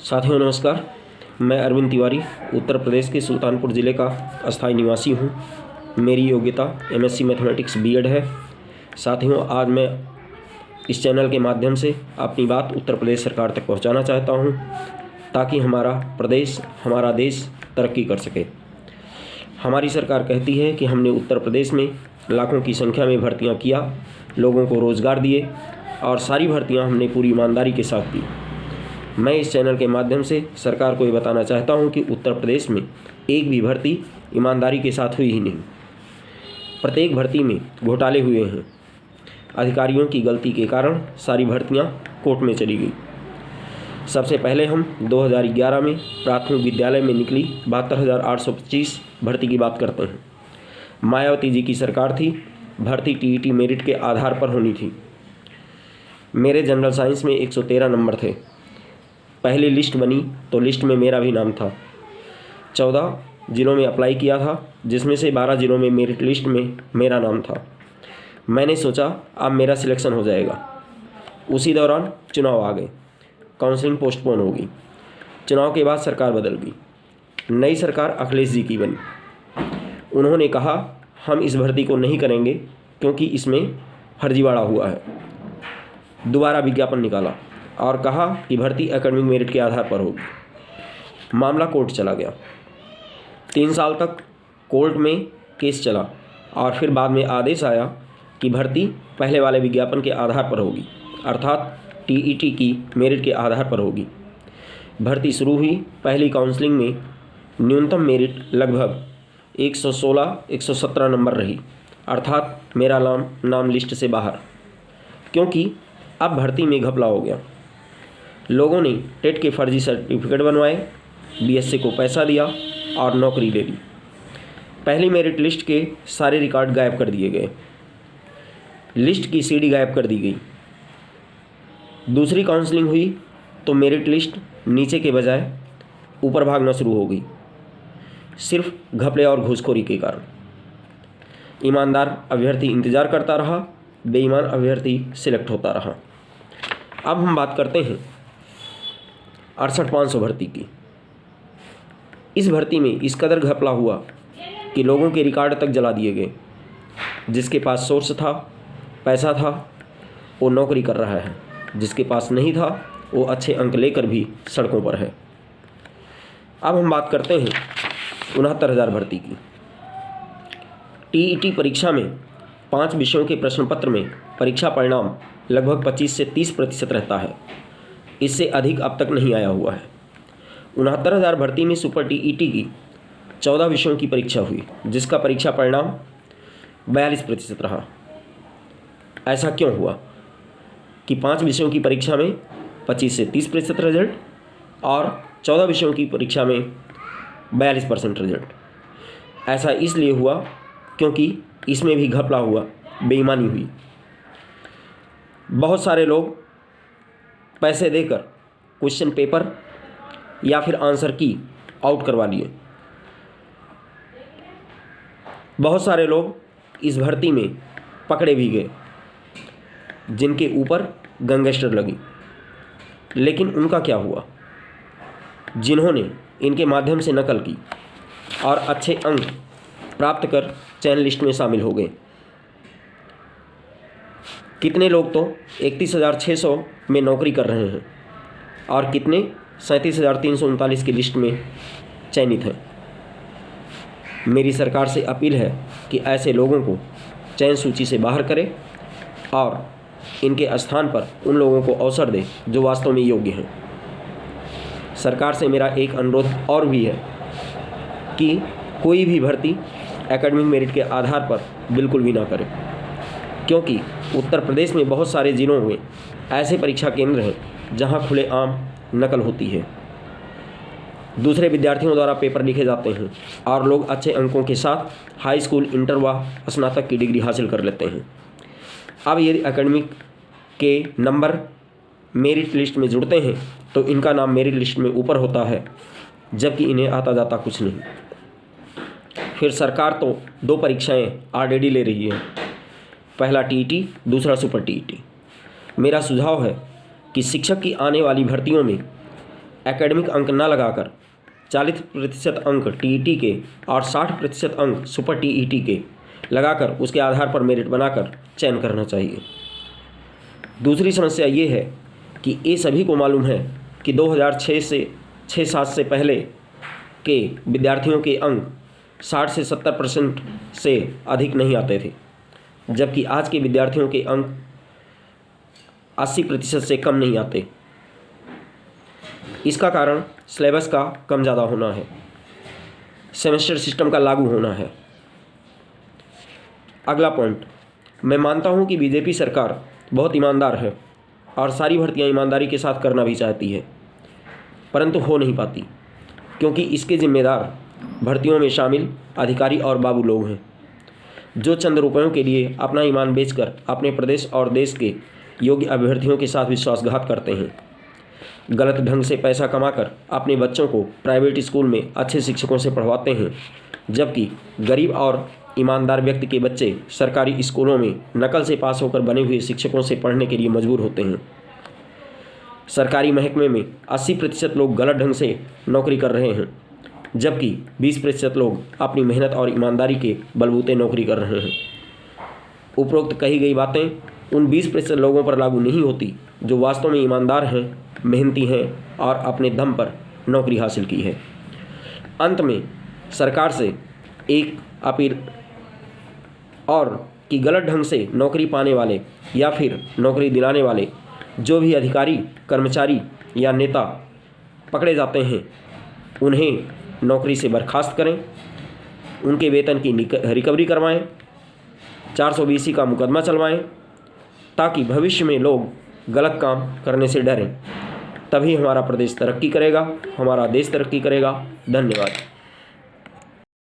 साथियों नमस्कार। मैं अरविंद तिवारी उत्तर प्रदेश के सुल्तानपुर ज़िले का अस्थायी निवासी हूँ। मेरी योग्यता एमएससी मैथमेटिक्स बीएड है। साथियों, आज मैं इस चैनल के माध्यम से अपनी बात उत्तर प्रदेश सरकार तक पहुँचाना चाहता हूँ ताकि हमारा प्रदेश, हमारा देश तरक्की कर सके। हमारी सरकार कहती है कि हमने उत्तर प्रदेश में लाखों की संख्या में भर्तियाँ किया, लोगों को रोज़गार दिए और सारी भर्तियाँ हमने पूरी ईमानदारी के साथ की। मैं इस चैनल के माध्यम से सरकार को ये बताना चाहता हूं कि उत्तर प्रदेश में एक भी भर्ती ईमानदारी के साथ हुई ही नहीं। प्रत्येक भर्ती में घोटाले हुए हैं। अधिकारियों की गलती के कारण सारी भर्तियां कोर्ट में चली गई। सबसे पहले हम 2011 में प्राथमिक विद्यालय में निकली 72,825 भर्ती की बात करते हैं। मायावती जी की सरकार थी। भर्ती टीईटी मेरिट के आधार पर होनी थी। मेरे जनरल साइंस में 113 नंबर थे। पहली लिस्ट बनी तो लिस्ट में मेरा भी नाम था। 14 ज़िलों में अप्लाई किया था, जिसमें से 12 ज़िलों में मेरिट लिस्ट में मेरा नाम था। मैंने सोचा अब मेरा सिलेक्शन हो जाएगा। उसी दौरान चुनाव आ गए, काउंसलिंग पोस्टपोन हो गई। चुनाव के बाद सरकार बदल गई। नई सरकार अखिलेश जी की बनी। उन्होंने कहा हम इस भर्ती को नहीं करेंगे क्योंकि इसमें फर्जीवाड़ा हुआ है। दोबारा विज्ञापन निकाला और कहा कि भर्ती एकेडमिक मेरिट के आधार पर होगी। मामला कोर्ट चला गया। 3 साल तक कोर्ट में केस चला और फिर बाद में आदेश आया कि भर्ती पहले वाले विज्ञापन के आधार पर होगी, अर्थात टीईटी की मेरिट के आधार पर होगी। भर्ती शुरू हुई। पहली काउंसलिंग में न्यूनतम मेरिट लगभग 116-117 नंबर रही, अर्थात मेरा नाम लिस्ट से बाहर, क्योंकि अब भर्ती में घपला हो गया। लोगों ने टेट के फर्जी सर्टिफिकेट बनवाए, बीएससी को पैसा दिया और नौकरी ले ली। पहली मेरिट लिस्ट के सारे रिकॉर्ड गायब कर दिए गए। लिस्ट की सीडी गायब कर दी गई। दूसरी काउंसलिंग हुई तो मेरिट लिस्ट नीचे के बजाय ऊपर भागना शुरू हो गई, सिर्फ घपले और घूसखोरी के कारण। ईमानदार अभ्यर्थी इंतज़ार करता रहा, बेईमान अभ्यर्थी सिलेक्ट होता रहा। अब हम बात करते हैं 68,500 भर्ती की। इस भर्ती में इस कदर घपला हुआ कि लोगों के रिकॉर्ड तक जला दिए गए। जिसके पास सोर्स था, पैसा था, वो नौकरी कर रहा है। जिसके पास नहीं था वो अच्छे अंक लेकर भी सड़कों पर है। अब हम बात करते हैं 69,000 भर्ती की। टीईटी परीक्षा में 5 विषयों के प्रश्न पत्र में परीक्षा परिणाम लगभग 25 से 30% रहता है। इससे अधिक अब तक नहीं आया हुआ है। 69,000 भर्ती में सुपर टीईटी की 14 विषयों की परीक्षा हुई, जिसका परीक्षा परिणाम 42% रहा। ऐसा क्यों हुआ कि 5 विषयों की परीक्षा में 25 से 30% रिजल्ट और 14 विषयों की परीक्षा में 42% रिजल्ट? ऐसा इसलिए हुआ क्योंकि इसमें भी घपला हुआ, बेईमानी हुई। बहुत सारे लोग पैसे देकर क्वेश्चन पेपर या फिर आंसर की आउट करवा लिए। बहुत सारे लोग इस भर्ती में पकड़े भी गए, जिनके ऊपर गैंगस्टर लगी। लेकिन उनका क्या हुआ? जिन्होंने इनके माध्यम से नकल की और अच्छे अंक प्राप्त कर चयन लिस्ट में शामिल हो गए। कितने लोग तो 31,600 में नौकरी कर रहे हैं और कितने 37,339 की लिस्ट में चयनित हैं। मेरी सरकार से अपील है कि ऐसे लोगों को चयन सूची से बाहर करे और इनके स्थान पर उन लोगों को अवसर दे जो वास्तव में योग्य हैं। सरकार से मेरा एक अनुरोध और भी है कि कोई भी भर्ती एकेडमिक मेरिट के आधार पर बिल्कुल भी ना करे, क्योंकि उत्तर प्रदेश में बहुत सारे ज़िलों में ऐसे परीक्षा केंद्र हैं जहां खुलेआम नकल होती है। दूसरे विद्यार्थियों द्वारा पेपर लिखे जाते हैं और लोग अच्छे अंकों के साथ हाई स्कूल, इंटर व स्नातक की डिग्री हासिल कर लेते हैं। अब यदि एकेडमिक के नंबर मेरिट लिस्ट में जुड़ते हैं तो इनका नाम मेरिट लिस्ट में ऊपर होता है, जबकि इन्हें आता जाता कुछ नहीं। फिर सरकार तो 2 परीक्षाएं ऑलरेडी ले रही है, पहला टीईटी, दूसरा सुपर टीईटी। मेरा सुझाव है कि शिक्षक की आने वाली भर्तियों में एकेडमिक अंक न लगाकर 40% अंक टीईटी के और 60% अंक सुपर टीईटी के लगाकर उसके आधार पर मेरिट बनाकर चयन करना चाहिए। दूसरी समस्या ये है कि ये सभी को मालूम है कि 2006 से 6-7 से पहले के विद्यार्थियों के अंक 60 से 70% से अधिक नहीं आते थे, जबकि आज के विद्यार्थियों के अंक 80% से कम नहीं आते। इसका कारण सिलेबस का कम ज़्यादा होना है, सेमेस्टर सिस्टम का लागू होना है। अगला पॉइंट, मैं मानता हूं कि बीजेपी सरकार बहुत ईमानदार है और सारी भर्तियां ईमानदारी के साथ करना भी चाहती है, परंतु हो नहीं पाती क्योंकि इसके जिम्मेदार भर्तियों में शामिल अधिकारी और बाबू लोग हैं, जो चंद रुपयों के लिए अपना ईमान बेचकर अपने प्रदेश और देश के योग्य अभ्यर्थियों के साथ विश्वासघात करते हैं। गलत ढंग से पैसा कमाकर अपने बच्चों को प्राइवेट स्कूल में अच्छे शिक्षकों से पढ़वाते हैं, जबकि गरीब और ईमानदार व्यक्ति के बच्चे सरकारी स्कूलों में नकल से पास होकर बने हुए शिक्षकों से पढ़ने के लिए मजबूर होते हैं। सरकारी महकमे में 80% लोग गलत ढंग से नौकरी कर रहे हैं, जबकि 20% लोग अपनी मेहनत और ईमानदारी के बलबूते नौकरी कर रहे हैं। उपरोक्त कही गई बातें उन 20% लोगों पर लागू नहीं होती जो वास्तव में ईमानदार हैं, मेहनती हैं और अपने दम पर नौकरी हासिल की है। अंत में सरकार से एक अपील और कि गलत ढंग से नौकरी पाने वाले या फिर नौकरी दिलाने वाले जो भी अधिकारी, कर्मचारी या नेता पकड़े जाते हैं, उन्हें नौकरी से बर्खास्त करें, उनके वेतन की रिकवरी करवाएं, 420 का मुकदमा चलवाएं, ताकि भविष्य में लोग गलत काम करने से डरें। तभी हमारा प्रदेश तरक्की करेगा, हमारा देश तरक्की करेगा। धन्यवाद।